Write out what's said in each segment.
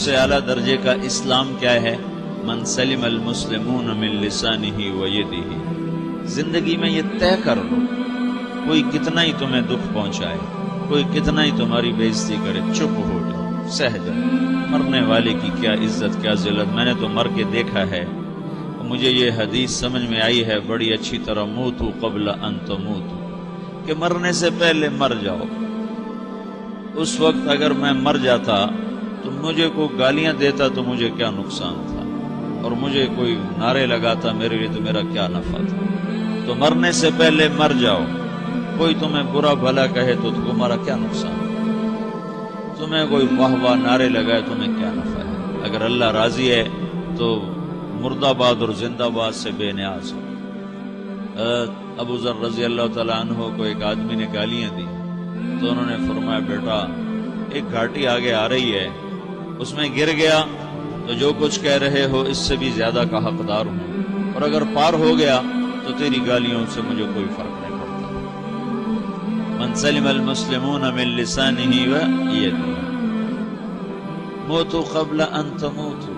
سے اعلیٰ درجے کا اسلام کیا ہے؟ من سلم المسلمون من لسانہ و یدہ۔ زندگی میں یہ طے کر لو، کوئی کتنا ہی تمہیں دکھ پہنچائے، کوئی کتنا ہی تمہاری بےعزتی کرے، چپ ہو جاؤ، سہ جاؤ۔ مرنے والے کی کیا عزت، کیا ذلت، میں نے تو مر کے دیکھا ہے، مجھے یہ حدیث سمجھ میں آئی ہے بڑی اچھی طرح، موتوا قبل ان تموتوا، کہ مرنے سے پہلے مر جاؤ۔ اس وقت اگر میں مر جاتا تو مجھے کوئی گالیاں دیتا تو مجھے کیا نقصان تھا، اور مجھے کوئی نعرے لگاتا میرے لیے تو میرا کیا نفع تھا۔ تو مرنے سے پہلے مر جاؤ۔ کوئی تمہیں برا بھلا کہے تو تمہارا کیا نقصان ہے، تمہیں کوئی واہ واہ نعرے لگائے تمہیں کیا نفع ہے۔ اگر اللہ راضی ہے تو مرد آباد اور زندہ باد سے بے نیاز ہو۔ ابو ذر رضی اللہ تعالیٰ عنہ کو ایک آدمی نے گالیاں دی تو انہوں نے فرمایا بیٹا ایک گھاٹی آگے آ رہی ہے، اس میں گر گیا تو جو کچھ کہہ رہے ہو اس سے بھی زیادہ کا حقدار ہوں، اور اگر پار ہو گیا تو تیری گالیوں سے مجھے کوئی فرق نہیں پڑتا۔ من سلم المسلمون من لسانہ و یدہ موتوا قبل ان تموتوا۔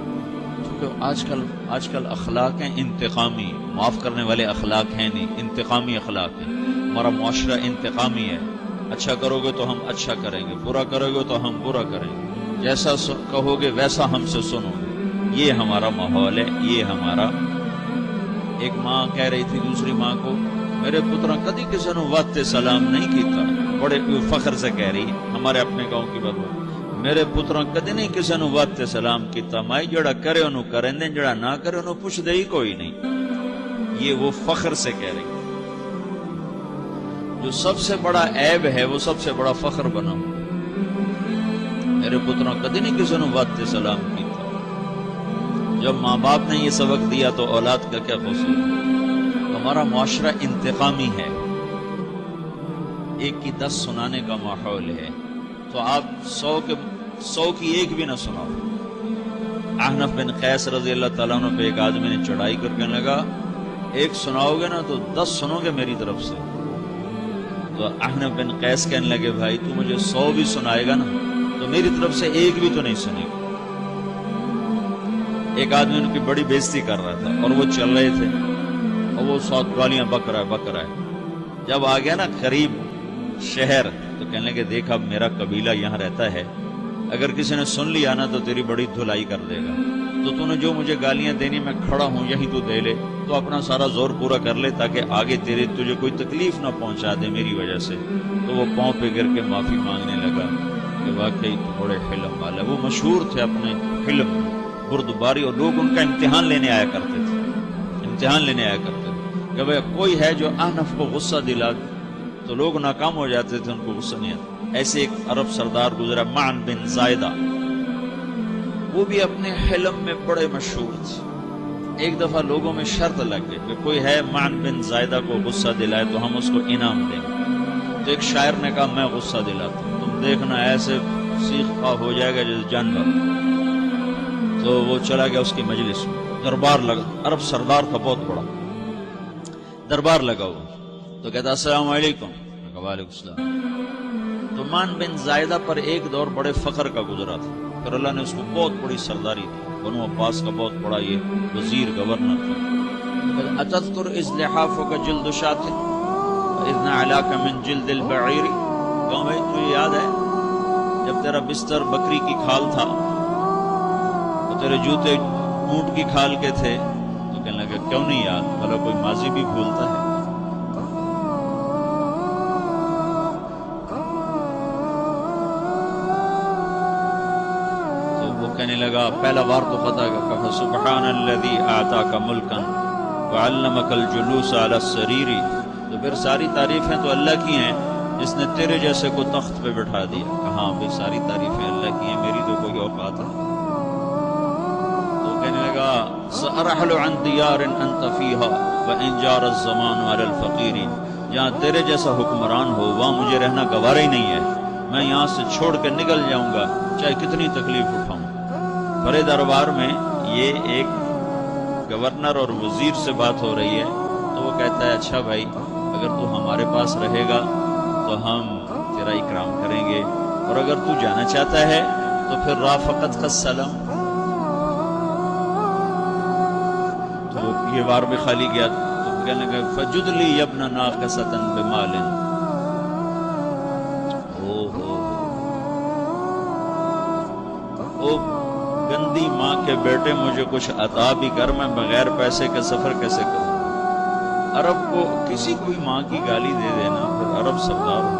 آج کل اخلاق ہیں انتقامی، معاف کرنے والے اخلاق ہیں نہیں، انتقامی اخلاق ہیں۔ ہمارا معاشرہ انتقامی ہے، اچھا کرو گے تو ہم اچھا کریں گے، برا کرو گے تو ہم برا کریں گے، جیسا کہو گے ویسا ہم سے سنو گے۔ یہ ہمارا ماحول ہے، یہ ہمارا۔ ایک ماں کہہ رہی تھی دوسری ماں کو، میرے پترا کدی کسی نے واسطے سلام نہیں کیتا، بڑے فخر سے کہہ رہی ہمارے اپنے گاؤں کی بات، میرے پترا کدی نہیں کسی نے واسطے سلام کیتا، مائی جڑا کرے انہوں کریں دیں، جڑا نہ کرے انہوں پوچھ دے ہی کوئی نہیں۔ یہ وہ فخر سے کہہ رہی، جو سب سے بڑا عیب ہے وہ سب سے بڑا فخر بنا۔ میرے پترا کدی نہیں کسی نے واسطے سلام کیتا۔ جب ماں باپ نے یہ سبق دیا تو اولاد کا کیا قصور؟ ہمارا معاشرہ انتقامی ہے، ایک کی 10 سنانے کا ماحول ہے، تو آپ 100 کی ایک بھی نہ سناؤ۔ احنف بن قیس رضی اللہ تعالیٰ عنہ پہ ایک آدمی نے چڑھائی کر کے لگا، ایک سناؤ گے نا تو 10 سنو گے میری طرف سے۔ تو احنف بن قیس کہنے لگے بھائی تو مجھے 100 بھی سنائے گا نا تو میری طرف سے ایک بھی تو نہیں سنے گا۔ ایک آدمی ان کی بڑی بےزتی کر رہا تھا اور وہ چل رہے تھے اور وہ 100 گالیاں بک رہا ہے۔ جب آ گیا نا قریب شہر تو کہنے لگے دیکھ اب میرا قبیلہ یہاں رہتا ہے، اگر کسی نے سن لیا نا تو تیری بڑی دھلائی کر دے گا، تو نے جو مجھے گالیاں دینی میں کھڑا ہوں یہی تو دے لے، تو اپنا سارا زور پورا کر لے تاکہ آگے تجھے کوئی تکلیف نہ پہنچا دے میری وجہ سے۔ تو وہ پاؤں پہ گر کے معافی مانگنے لگا کہ واقعی تو بڑے حلم والے۔ وہ مشہور تھے اپنے حلم بردباری، اور لوگ ان کا امتحان لینے آیا کرتے تھے کہ بھئی کوئی ہے جو احنف کو غصہ دلا دے، تو لوگ ناکام ہو جاتے تھے، ان کو غصہ نہیں آتا۔ ایسے ایک عرب سردار گزرا معن بن زائدہ، وہ بھی اپنے حلم میں بڑے مشہور تھے۔ ایک دفعہ لوگوں میں شرط لگ گئی کہ کوئی ہے معن بن زائدہ کو غصہ دلائے تو ہم اس کو انعام دیں گے۔ تو ایک شاعر نے کہا میں غصہ دلاتا ہوں، تم دیکھنا ایسے سیخ پا ہو جائے گا جیسے جانور۔ تو وہ چلا گیا اس کی مجلس میں، دربار لگا، عرب سردار تھا بہت بڑا، دربار لگا ہوا، تو کہتا السلام علیکم، میں کہا وعلیکم السلام۔ تو معن بن زائدہ پر ایک دور بڑے فخر کا گزرا تھا، پھر اللہ نے اس کو بہت بڑی سرداری دی، بنو عباس کا بہت بڑا یہ وزیر گورنر تھا۔ اتذکر اذ لحافک جلد شاۃ واذ نعلاک من جلد البعیر، کہوں بھائی تجھے یاد ہے جب تیرا بستر بکری کی کھال تھا تو تیرے جوتے اونٹ کی کھال کے تھے؟ تو کہنے لگا کیوں نہیں یاد، بھلا کوئی ماضی بھی بھولتا ہے۔ کہنے لگا پہلا بار تو پتہ کہا سبحان الذی اعطاک ملکا وعلمک الجلوس علی السریر، تو پھر ساری تعریفیں تو اللہ کی ہیں جس نے تیرے جیسے کو تخت پہ بٹھا دیا۔ کہاں بھی ساری تعریفیں اللہ کی ہیں، میری تو کوئی اوقات ہے۔ تو کہنے لگا سأرحل عن دیار انت فیہا وان جار الزمان علی الفقیر، جہاں تیرے جیسا حکمران ہو وہاں مجھے رہنا گوارا ہی نہیں ہے، میں یہاں سے چھوڑ کے نکل جاؤں گا چاہے کتنی تکلیف اٹھاؤں۔ بڑے دربار میں یہ ایک گورنر اور وزیر سے بات ہو رہی ہے، تو وہ کہتا ہے اچھا بھائی اگر تو ہمارے پاس رہے گا تو ہم تیرا اکرام کریں گے، اور اگر تو جانا چاہتا ہے تو پھر رافقت کا سلام، تو یہ بار بھی خالی گیا تو کہنے لگا فجد لی ابن ناقصۃ بمال، او گندی ماں کے بیٹے مجھے کچھ عطا بھی کر، میں بغیر پیسے کے سفر کیسے کروں؟ عرب کو کسی کوئی ماں کی گالی دے دینا پھر عرب سردار ہو۔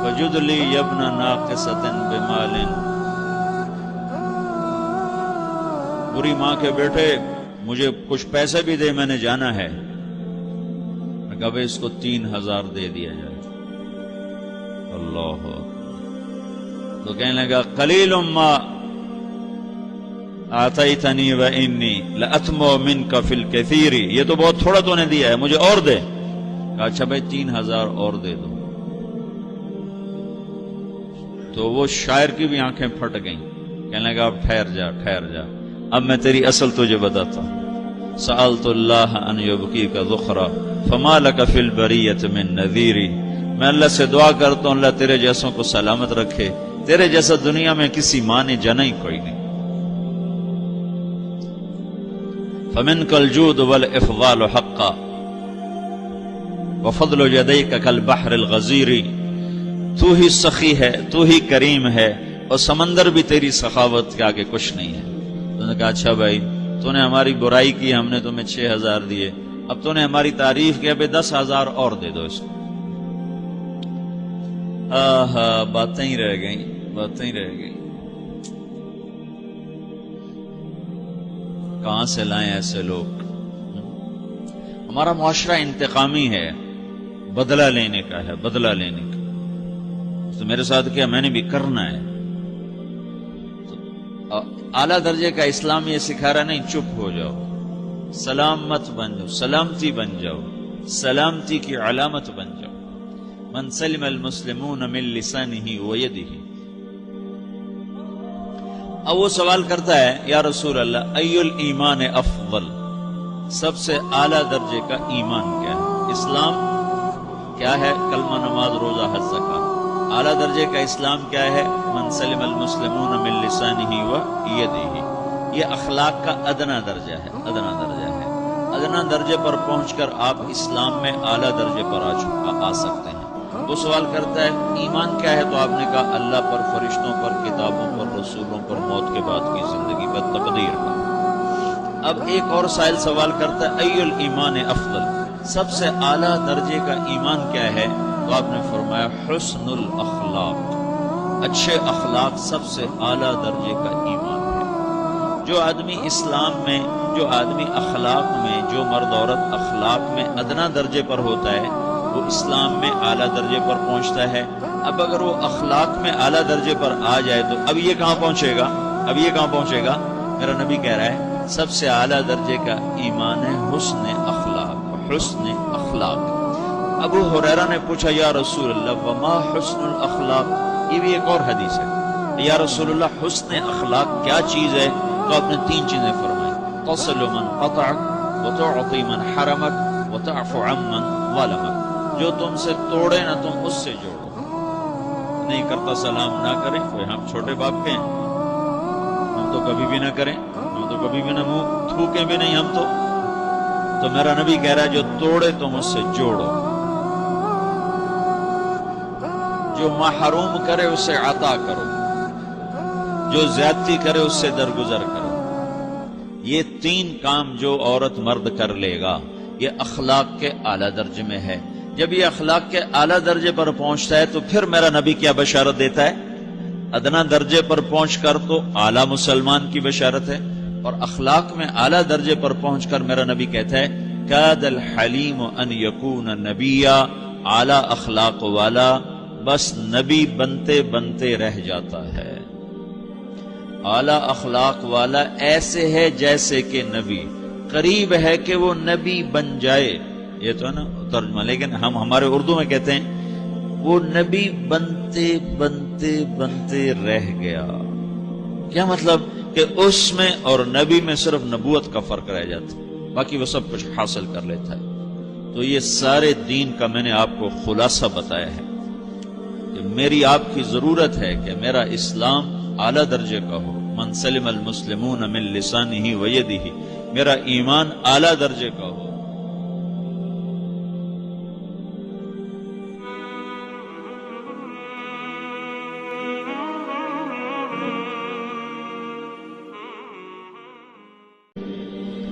فجد لی ابن ناقصۃ بمال، بری ماں کے بیٹے مجھے کچھ پیسے بھی دے، میں نے جانا ہے۔ میں کہا بھائی اس کو 3000 دے دیا جائے۔ اللہ تو کہنے لگا قلیل ما آتیتنی و انی لأتمو منک فی الکثیر، یہ تو بہت تھوڑا تو نے دیا ہے، مجھے اور دے۔ کہا اچھا بھائی 3000 اور دے دو۔ تو وہ شاعر کی بھی آنکھیں پھٹ گئیں، کہنے لگا اب ٹھہر جا ٹھہر جا، اب میں تیری اصل تجھے بتاتا ہوں۔ سألت اللہ ان یبقیک ذخرا فما لک فی البریۃ من نذیر، میں اللہ سے دعا کرتا ہوں اللہ تیرے جیسوں کو سلامت رکھے، تیرے جیسا دنیا میں کسی ماں نے جنا ہی کوئی نہیں۔ فمنک الجود والافضال حقا وفضل یدیک کالبحر الغزیر، تو ہی سخی ہے، تو ہی کریم ہے، اور سمندر بھی تیری سخاوت کے آگے کچھ نہیں ہے۔ تو نے کہا اچھا بھائی تو نے ہماری برائی کی، ہم نے تمہیں 6000 دیے، اب تو نے ہماری تعریف کی، ابھی 10,000 اور دے دو اس کو۔ باتیں ہی رہ گئیں، باتیں ہی رہ گئیں۔ کہاں سے لائیں ایسے لوگ؟ ہمارا معاشرہ انتقامی ہے، بدلہ لینے کا ہے، بدلہ لینے کا۔ تو میرے ساتھ کیا میں نے بھی کرنا ہے۔ اعلیٰ درجے کا اسلام یہ سکھا رہا نہیں چپ ہو جاؤ، سلام مت بن جاؤ، سلامتی بن جاؤ، سلامتی کی علامت بن جاؤ۔ من سلم المسلمون من لسانہ ویدہ۔ اب وہ سوال کرتا ہے یا رسول اللہ ای الایمان افضل، سب سے اعلیٰ درجے کا ایمان کیا ہے؟ اسلام کیا ہے؟ کلمہ، نماز، روزہ، حج، زکات۔ اعلیٰ درجے کا اسلام کیا ہے؟ من سلم المسلمون من لسانہ و یدہ۔ یہ اخلاق کا ادنا درجہ ہے، ادنا درجہ ہے۔ ادنا درجے پر پہنچ کر آپ اسلام میں اعلیٰ درجے پر آ سکتے ہیں۔ وہ سوال کرتا ہے ایمان کیا ہے؟ تو آپ نے کہا اللہ پر، فرشتوں پر، کتابوں پر، رسولوں پر، موت کے بعد کی زندگی پر، تقدیر پر۔ اب ایک اور سائل سوال کرتا ہے ای الایمان افضل، سب سے اعلیٰ درجے کا ایمان کیا ہے؟ تو آپ نے فرمایا حسن الاخلاق، اچھے اخلاق سب سے اعلیٰ درجے کا ایمان ہے۔ جو آدمی اسلام میں، جو آدمی اخلاق میں، جو مرد عورت اخلاق میں ادنا درجے پر ہوتا ہے وہ اسلام میں اعلیٰ درجے پر پہنچتا ہے۔ اب اگر وہ اخلاق میں اعلیٰ درجے پر آ جائے تو اب یہ کہاں پہنچے گا؟ اب یہ کہاں پہنچے گا؟ میرا نبی کہہ رہا ہے سب سے اعلیٰ درجے کا ایمان ہے حسن اخلاق، حسن اخلاق۔ ابو ہریرہ نے پوچھا یا رسول اللہ وما حسن الاخلاق، یہ بھی ایک اور حدیث ہے، یا رسول اللہ حسن اخلاق کیا چیز ہے؟ تو آپ نے 3 چیزیں فرمائی، تصل من قطعک وتعطی من حرمک وتعفو عمن ظلمک، جو تم سے توڑے نہ تم اس سے جوڑو۔ نہیں کرتا سلام نہ کریں، کوئی ہم چھوٹے باپ کے ہیں، ہم تو کبھی بھی نہ کریں، ہم تو کبھی بھی نہ منہ تھوکیں بھی نہیں ہم تو میرا نبی کہہ رہا ہے جو توڑے تم اس سے جوڑو، جو محروم کرے اسے عطا کرو، جو زیادتی کرے اس سے درگزر کرو۔ یہ 3 کام جو عورت مرد کر لے گا یہ اخلاق کے اعلیٰ درجے میں ہے۔ جب یہ اخلاق کے اعلیٰ درجے پر پہنچتا ہے تو پھر میرا نبی کیا بشارت دیتا ہے؟ ادنا درجے پر پہنچ کر تو اعلیٰ مسلمان کی بشارت ہے، اور اخلاق میں اعلیٰ درجے پر پہنچ کر میرا نبی کہتا ہے کاد الحلیم ان یکون نبیا، اعلیٰ اخلاق والا بس نبی بنتے بنتے رہ جاتا ہے۔ اعلیٰ اخلاق والا ایسے ہے جیسے کہ نبی، قریب ہے کہ وہ نبی بن جائے، یہ تو ہے نا ترجمہ، لیکن ہم ہمارے اردو میں کہتے ہیں وہ نبی بنتے بنتے بنتے رہ گیا۔ کیا مطلب؟ کہ اس میں اور نبی میں صرف نبوت کا فرق رہ جاتا، باقی وہ سب کچھ حاصل کر لیتا ہے۔ تو یہ سارے دین کا میں نے آپ کو خلاصہ بتایا ہے کہ میری آپ کی ضرورت ہے کہ میرا اسلام اعلیٰ درجے کا ہو، من سلم المسلمون من لسانہ و یدہ، میرا ایمان اعلیٰ درجے کا ہو۔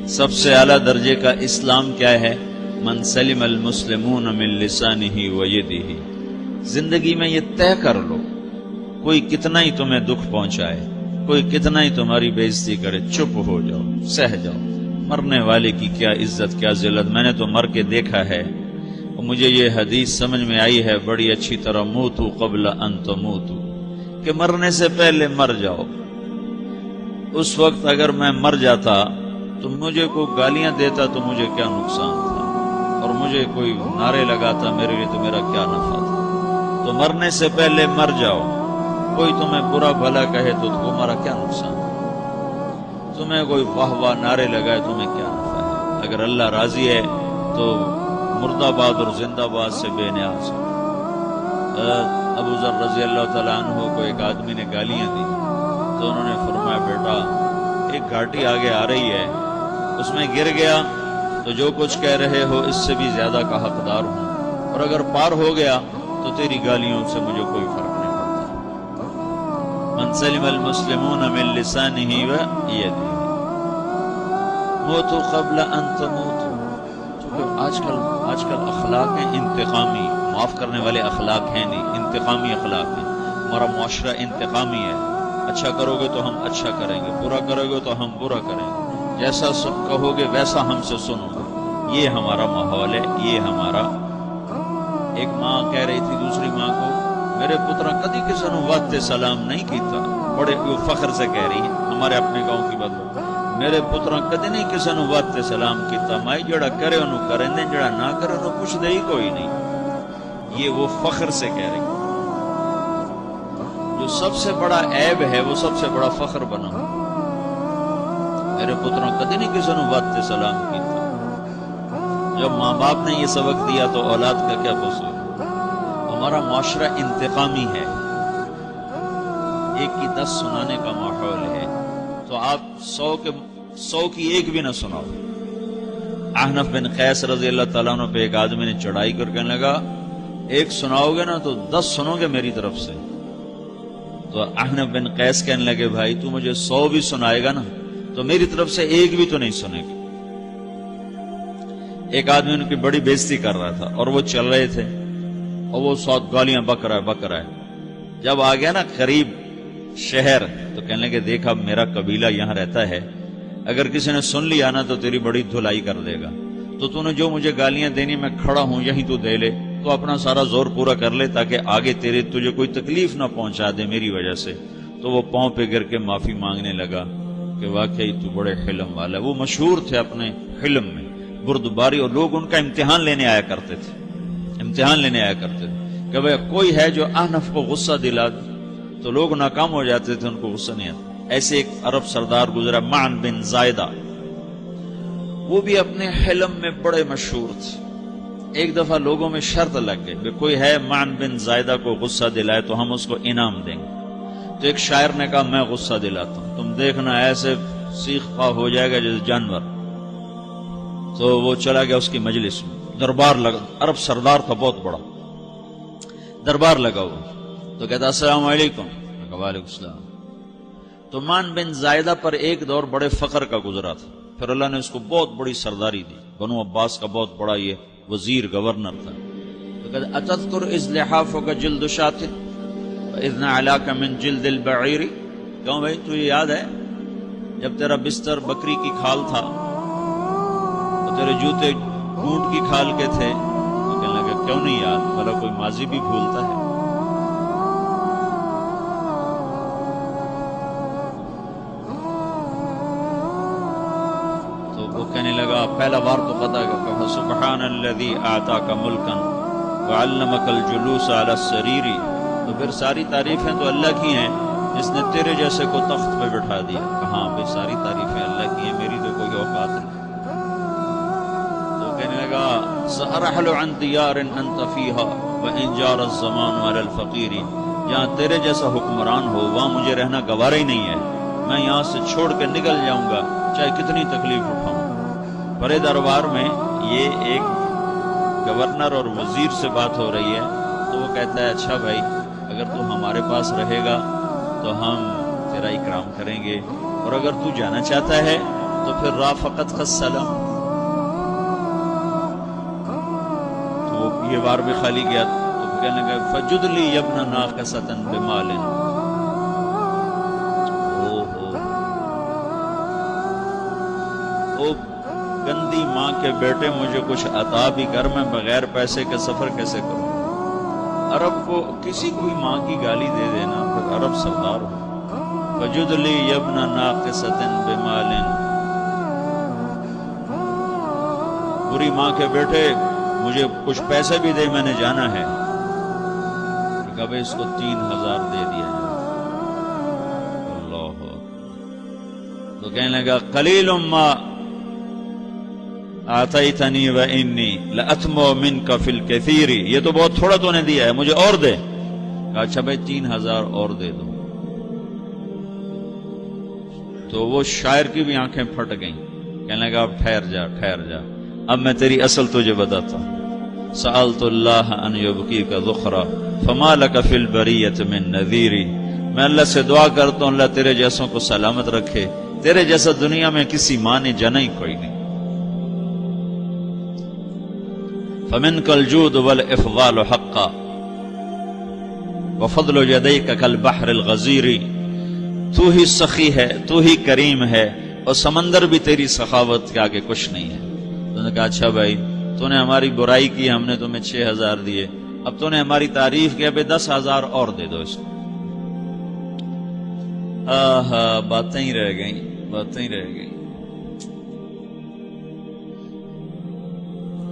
سب سے اعلیٰ درجے کا اسلام کیا ہے؟ من سلم المسلمون من لسانہ و یدہ۔ زندگی میں یہ طے کر لو، کوئی کتنا ہی تمہیں دکھ پہنچائے، کوئی کتنا ہی تمہاری بےعزتی کرے، چپ ہو جاؤ، سہ جاؤ۔ مرنے والے کی کیا عزت، کیا ذلت، میں نے تو مر کے دیکھا ہے، اور مجھے یہ حدیث سمجھ میں آئی ہے بڑی اچھی طرح، موتو قبل ان تموتو، کہ مرنے سے پہلے مر جاؤ۔ اس وقت اگر میں مر جاتا تو مجھے کوئی گالیاں دیتا تو مجھے کیا نقصان تھا، اور مجھے کوئی نعرے لگاتا میرے لیے تو میرا کیا نفع تھا۔ تو مرنے سے پہلے مر جاؤ، کوئی تمہیں برا بھلا کہے تو تمہارا کیا نقصان ہے، تمہیں کوئی واہ واہ نعرے لگائے تمہیں کیا نفع ہے۔ اگر اللہ راضی ہے تو مرد آباد اور زندہ باد سے بے نیاز ہو۔ ابو ذر رضی اللہ تعالیٰ عنہ کو ایک آدمی نے گالیاں دی تو انہوں نے فرمایا، بیٹا ایک گھاٹی آگے آ رہی ہے، اس میں گر گیا تو جو کچھ کہہ رہے ہو اس سے بھی زیادہ کا حقدار ہوں، اور اگر پار ہو گیا تو تیری گالیوں سے مجھے کوئی فرق نہیں پڑتا۔ من سلم المسلمون من لسانہ و یدہ، موتوا قبل ان تموتوا۔ کیونکہ آج کل اخلاق ہیں انتقامی، معاف کرنے والے اخلاق ہیں نہیں، انتقامی اخلاق ہیں۔ ہمارا معاشرہ انتقامی ہے، اچھا کرو گے تو ہم اچھا کریں گے، برا کرو گے تو ہم برا کریں گے، جیسا کہو گے ویسا ہم سے سنو گے۔ یہ ہمارا ماحول ہے، یہ ہمارا۔ ایک ماں کہہ رہی تھی دوسری ماں کو، میرے پترا کدی کسی نو واسطے سلام نہیں کیتا، بڑے فخر سے کہہ رہی ہے، ہمارے اپنے گاؤں کی بات، میرے پترا کدی نہیں کسی نو واسطے سلام کیتا، مائی جڑا کرے انہوں کریں دیں، جڑا نہ کرے انہوں پوچھ دے ہی کوئی نہیں۔ یہ وہ فخر سے کہہ رہی، جو سب سے بڑا عیب ہے وہ سب سے بڑا فخر بنا۔ میرے پتروں کدی نہیں کسی نے واسطے سلام کیتا۔ جب ماں باپ نے یہ سبق دیا تو اولاد کا کیا قصور؟ ہمارا معاشرہ انتقامی ہے، ایک کی 10 سنانے کا ماحول ہے، تو آپ 100 کی ایک بھی نہ سناؤ۔ احنف بن قیس رضی اللہ تعالیٰ عنہ پہ ایک آدمی نے چڑھائی کر کہنے لگا، ایک سناؤ گے نا تو 10 سنو گے میری طرف سے۔ تو احنف بن قیس کہنے لگے، بھائی تو مجھے 100 بھی سنائے گا نا تو میری طرف سے ایک بھی تو نہیں سنے گا۔ ایک آدمی ان کی بڑی بےزتی کر رہا تھا اور وہ چل رہے تھے، اور وہ 100 گالیاں بک رہا ہے۔ جب آ گیا نا قریب شہر تو کہنے لگے، دیکھا میرا قبیلہ یہاں رہتا ہے، اگر کسی نے سن لیا نا تو تیری بڑی دھلائی کر دے گا، تو نے جو مجھے گالیاں دینی میں کھڑا ہوں یہیں تو دے لے، تو اپنا سارا زور پورا کر لے تاکہ آگے تجھے کوئی تکلیف نہ پہنچا دے میری وجہ سے۔ تو وہ پاؤں پہ گر کے معافی مانگنے لگا کہ واقعی تو بڑے حلم والا ہے۔ وہ مشہور تھے اپنے حلم میں، بردباری، اور لوگ ان کا امتحان لینے آیا کرتے تھے کہ بھئی کوئی ہے جو احنف کو غصہ دلا دے، تو لوگ ناکام ہو جاتے تھے، ان کو غصہ نہیں آتا۔ ایسے ایک عرب سردار گزرا، معن بن زائدہ، وہ بھی اپنے حلم میں بڑے مشہور تھے۔ ایک دفعہ لوگوں میں شرط لگ گئی کہ کوئی ہے معن بن زائدہ کو غصہ دلائے تو ہم اس کو انعام دیں گے۔ تو ایک شاعر نے کہا، میں غصہ دلاتا ہوں، تم دیکھنا ایسے سیخ پا ہو جائے گا جیسے جانور۔ تو وہ چلا گیا اس کی مجلس میں، دربار لگا، عرب سردار تھا بہت بڑا، دربار لگا ہوا، تو کہتا السلام علیکم، وعلیکم السلام۔ تو معن بن زائدہ پر ایک دور بڑے فقر کا گزرا تھا، پھر اللہ نے اس کو بہت بڑی سرداری دی، بنو عباس کا بہت بڑا یہ وزیر گورنر تھا۔ تو کہتا اتذکر اذ لحافک جلد شاۃ واذ نعلاک من جلد البعیر، کیوں بھائی تو یہ یاد ہے جب تیرا بستر بکری کی کھال تھا تو تیرے جوتے اونٹ کی کھال کے تھے؟ تو کہنے لگا کیوں نہیں یاد، بھلا کوئی ماضی بھی بھولتا ہے؟ کہنے لگا پہلا بار تو پتہ کہ سبحان الذی اعطاک ملکا وعلمک الجلوس علی السریر، تو پھر ساری تعریفیں تو اللہ کی ہیں جس نے تیرے جیسے کو تخت پہ بٹھا دیا۔ کہاں پہ ساری تعریفیں اللہ کی ہیں، میری تو کوئی اوقات نہیں۔ تو کہنے لگا سأرحل عن دیار انت فیہا وان جار الزمان علی الفقیر، جہاں تیرے جیسا حکمران ہو وہاں مجھے رہنا گوارا ہی نہیں ہے، میں یہاں سے چھوڑ کے نکل جاؤں گا چاہے کتنی تکلیف اٹھاؤں۔ بڑے دربار میں یہ ایک گورنر اور وزیر سے بات ہو رہی ہے، تو وہ کہتا ہے اچھا بھائی اگر تو ہمارے پاس رہے گا تو ہم تیرا اکرام کریں گے، اور اگر تو جانا چاہتا ہے تو پھر رافقت کا سلام۔ تو یہ بار بھی خالی گیا تو کہنے لگا فجد لی ابن ناقصۃ بمال۔ او گندی ماں کے بیٹے مجھے کچھ عطا بھی کر، میں بغیر پیسے کے سفر کیسے کروں؟ عرب کو کسی کو بھی ماں کی گالی دے دینا پھر عرب سردار ہو۔ فجد لی ابن ناقصۃ بمال، بری ماں کے بیٹے مجھے کچھ پیسے بھی دے، میں نے جانا ہے۔ کب اس کو 3000 دے دیا ہے۔ اللہ تو کہنے لگا قلیل ما آتیتنی وانی لأتمو منک فی الکثیر، یہ تو بہت تھوڑا تو نے دیا ہے، مجھے اور دے۔ کہا اچھا بھائی 3000 اور دے دو۔ تو وہ شاعر کی بھی آنکھیں پھٹ گئیں، کہنے لگا اب ٹھہر جا ٹھہر جا، اب میں تیری اصل تجھے بتاتا ہوں۔ سألت اللہ ان یبقیک ذخرا فما لک فی البریۃ من نذیر، میں اللہ سے دعا کرتا ہوں اللہ تیرے جیسوں کو سلامت رکھے، تیرے جیسا دنیا میں کسی ماں نے جنا ہی کوئی نہیں۔ فمنک الجود والافضال حقا وفضل یدیک کالبحر الغزیر، تو ہی سخی ہے، تو ہی کریم ہے، اور سمندر بھی تیری سخاوت کے آگے کچھ نہیں ہے۔ تو نے کہا اچھا بھائی تو نے ہماری برائی کی، ہم نے تمہیں 6000 دیے، اب تو نے ہماری تعریف کی، اب 10,000 اور دے دو اس کو۔ باتیں ہی رہ گئیں، باتیں ہی رہ گئیں۔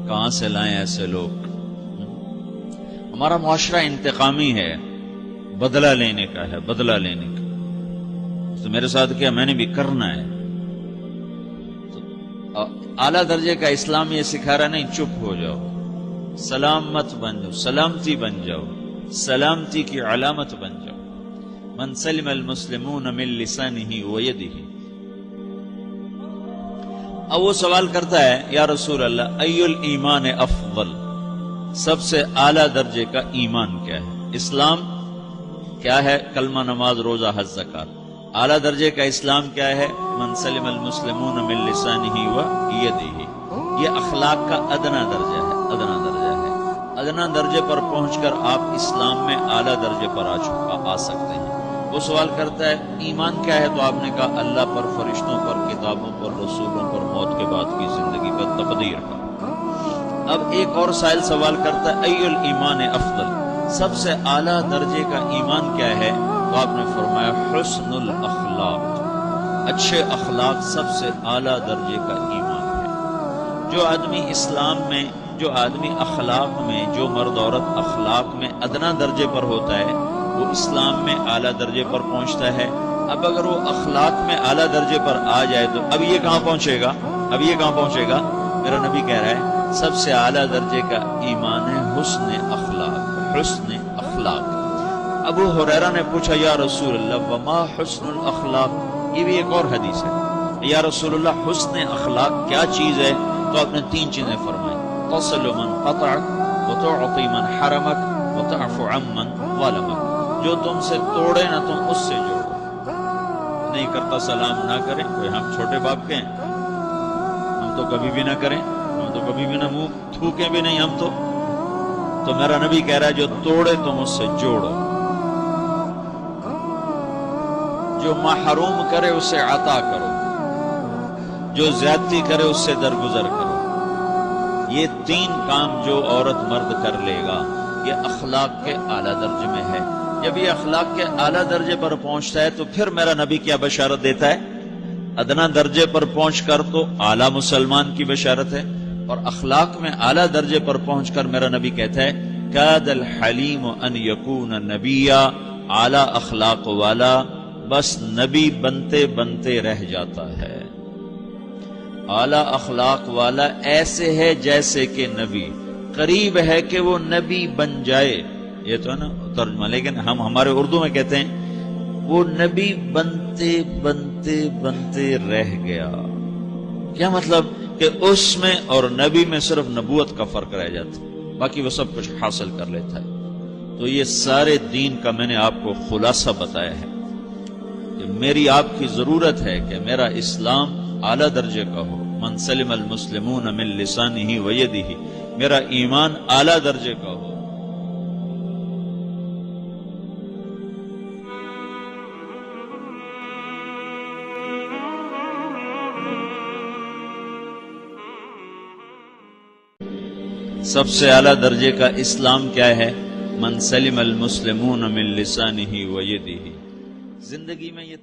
کہاں سے لائیں ایسے لوگ؟ ہمارا معاشرہ انتقامی ہے، بدلہ لینے کا ہے، بدلہ لینے کا۔ تو میرے ساتھ کیا میں نے بھی کرنا ہے۔ تو اعلیٰ درجے کا اسلام یہ سکھا رہا نہیں چپ ہو جاؤ، سلام مت بن جاؤ، سلامتی بن جاؤ، سلامتی کی علامت بن جاؤ۔ من سلم المسلمون من لسانہ ویدہ۔ اب وہ سوال کرتا ہے یا رسول اللہ ای الایمان افضل، سب سے اعلیٰ درجے کا ایمان کیا ہے؟ اسلام کیا ہے؟ کلمہ، نماز، روزہ، حج، زکات۔ اعلیٰ درجے کا اسلام کیا ہے؟ من سلم المسلمون من لسانہ ویدہ۔ یہ اخلاق کا ادنا درجہ ہے، ادنا درجہ ہے۔ ادنا درجے پر پہنچ کر آپ اسلام میں اعلیٰ درجے پر آ سکتے ہیں۔ وہ سوال کرتا ہے ایمان کیا ہے؟ تو آپ نے کہا اللہ پر، فرشتوں پر، کتابوں پر، رسولوں پر، موت کے بعد کی زندگی پر، تقدیر پر۔ اب ایک اور سائل سوال کرتا ہے ای الایمان افضل، سب سے اعلیٰ درجے کا ایمان کیا ہے؟ تو آپ نے فرمایا حسن الاخلاق، اچھے اخلاق سب سے اعلیٰ درجے کا ایمان ہے۔ جو آدمی اسلام میں، جو آدمی اخلاق میں، جو مرد عورت اخلاق میں ادنا درجے پر ہوتا ہے وہ اسلام میں اعلیٰ درجے پر پہنچتا ہے۔ اب اگر وہ اخلاق میں اعلیٰ درجے پر آ جائے تو اب یہ کہاں پہنچے گا؟ اب یہ کہاں پہنچے گا؟ میرا نبی کہہ رہا ہے سب سے اعلیٰ درجے کا ایمان ہے حسن اخلاق، حسن اخلاق۔ ابو ہریرہ نے پوچھا یا رسول اللہ وما حسن الاخلاق، یہ بھی ایک اور حدیث ہے، یا رسول اللہ حسن اخلاق کیا چیز ہے؟ تو آپ نے 3 چیزیں فرمائی، تصل من قطعک وتعطی من حرمک وتعفو عمن ظلمک، جو تم سے توڑے نہ تم اس سے جوڑو۔ نہیں کرتا سلام نہ کریں، کوئی ہم چھوٹے باپ کے ہیں، ہم تو کبھی بھی نہ کریں، ہم تو کبھی بھی نہ منہ تھوکیں بھی نہیں، ہم تو میرا نبی کہہ رہا ہے جو توڑے تم اس سے جوڑو، جو محروم کرے اسے عطا کرو، جو زیادتی کرے اس سے درگزر کرو۔ یہ 3 کام جو عورت مرد کر لے گا یہ اخلاق کے اعلیٰ درجے میں ہے۔ جب یہ اخلاق کے اعلیٰ درجے پر پہنچتا ہے تو پھر میرا نبی کیا بشارت دیتا ہے؟ ادنا درجے پر پہنچ کر تو اعلیٰ مسلمان کی بشارت ہے، اور اخلاق میں اعلیٰ درجے پر پہنچ کر میرا نبی کہتا ہے کاد الحلیم ان یکون نبیا، اعلیٰ اخلاق والا بس نبی بنتے بنتے رہ جاتا ہے۔ اعلیٰ اخلاق والا ایسے ہے جیسے کہ نبی، قریب ہے کہ وہ نبی بن جائے، یہ تو ہے نا ترجمہ، لیکن ہم ہمارے اردو میں کہتے ہیں وہ نبی بنتے بنتے بنتے رہ گیا. کیا مطلب کہ اس میں اور نبی میں صرف نبوت کا فرق رہ جاتا، باقی وہ سب کچھ حاصل کر لیتا ہے. تو یہ سارے دین کا میں نے آپ کو خلاصہ بتایا ہے کہ میری آپ کی ضرورت ہے کہ میرا اسلام اعلیٰ درجے کا ہو. من سلم المسلمون من لسانہ و یدہ، میرا ایمان اعلیٰ درجے کا ہو. سب سے اعلیٰ درجے کا اسلام کیا ہے؟ من سلم المسلمون من لسانہ و یدہ. زندگی میں یہ